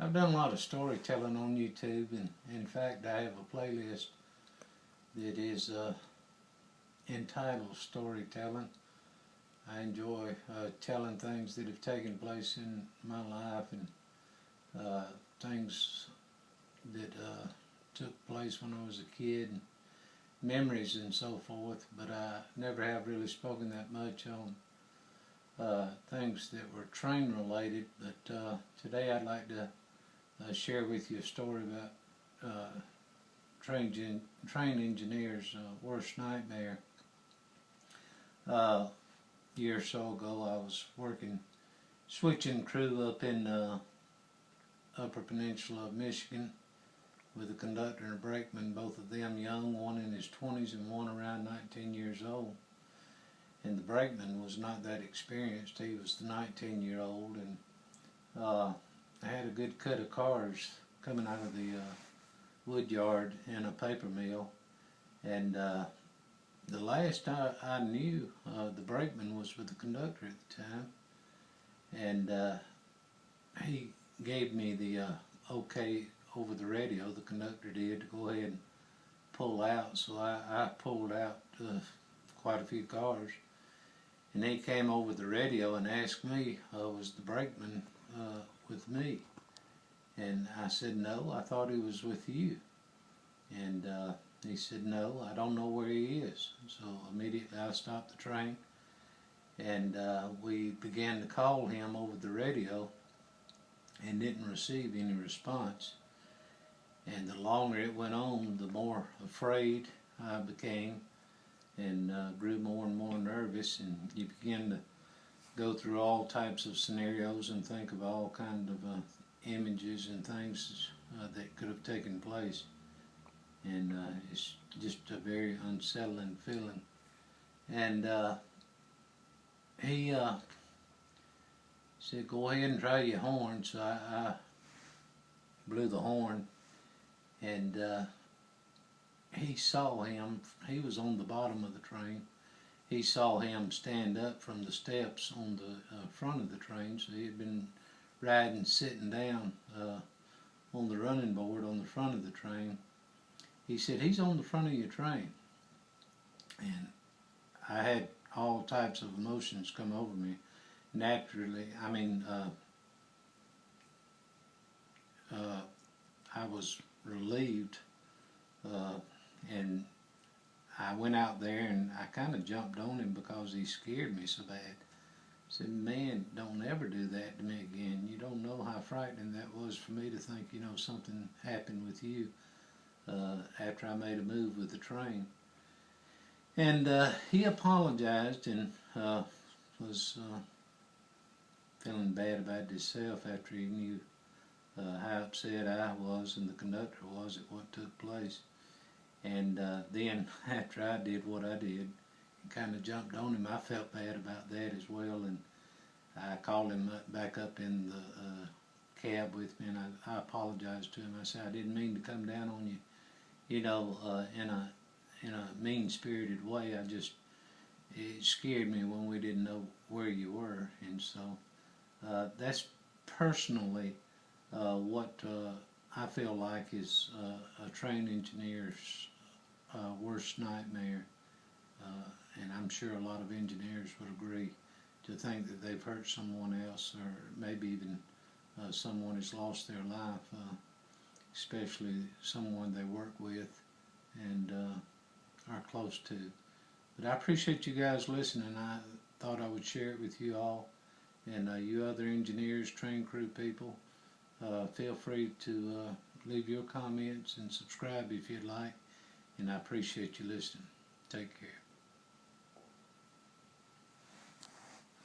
I've done a lot of storytelling on YouTube, and in fact I have a playlist that is entitled Storytelling. I enjoy telling things that have taken place in my life, and things that took place when I was a kid, and memories and so forth, but I never have really spoken that much on things that were train related. But today I'd like to share with you a story about train engineers' worst nightmare. A year or so ago I was switching crew up in Upper Peninsula of Michigan with a conductor and a brakeman, both of them young, one in his 20s and one around 19 years old. And the brakeman was not that experienced. He was the 19-year-old, and I had a good cut of cars coming out of the wood yard in a paper mill. And the last I knew, the brakeman was with the conductor at the time, and he gave me the okay over the radio, the conductor did, to go ahead and pull out. So I pulled out quite a few cars, and he came over the radio and asked me, was the brakeman with me? And I said, no, I thought he was with you. And he said, no, I don't know where he is. So immediately I stopped the train, and we began to call him over the radio and didn't receive any response. And the longer it went on, the more afraid I became, and grew more and more nervous, and you begin to go through all types of scenarios and think of all kinds of images and things that could have taken place. And it's just a very unsettling feeling. And he said, go ahead and try your horn. So I blew the horn, and he saw him. He was on the bottom of the train. He saw him stand up from the steps on the front of the train. So he had been sitting down on the running board on the front of the train. He said, he's on the front of your train. And I had all types of emotions come over me. Naturally, I mean, I was relieved, and I went out there and I kind of jumped on him because he scared me so bad. I said, man, don't ever do that to me again. You don't know how frightening that was for me to think, you know, something happened with you after I made a move with the train. And he apologized and was feeling bad about himself after he knew how upset I was and the conductor was at what took place. And then after I did what I did and kind of jumped on him, I felt bad about that as well, and I called him back up in the cab with me, and I apologized to him. I said, I didn't mean to come down on you, you know, in a mean-spirited way. It scared me when we didn't know where you were. And so that's personally what I feel like is a train engineer's worst nightmare, and I'm sure a lot of engineers would agree, to think that they've hurt someone else, or maybe even someone has lost their life, especially someone they work with and are close to. But I appreciate you guys listening. I thought I would share it with you all, and you other engineers, train crew people, feel free to leave your comments and subscribe if you'd like, and I appreciate you listening. Take care.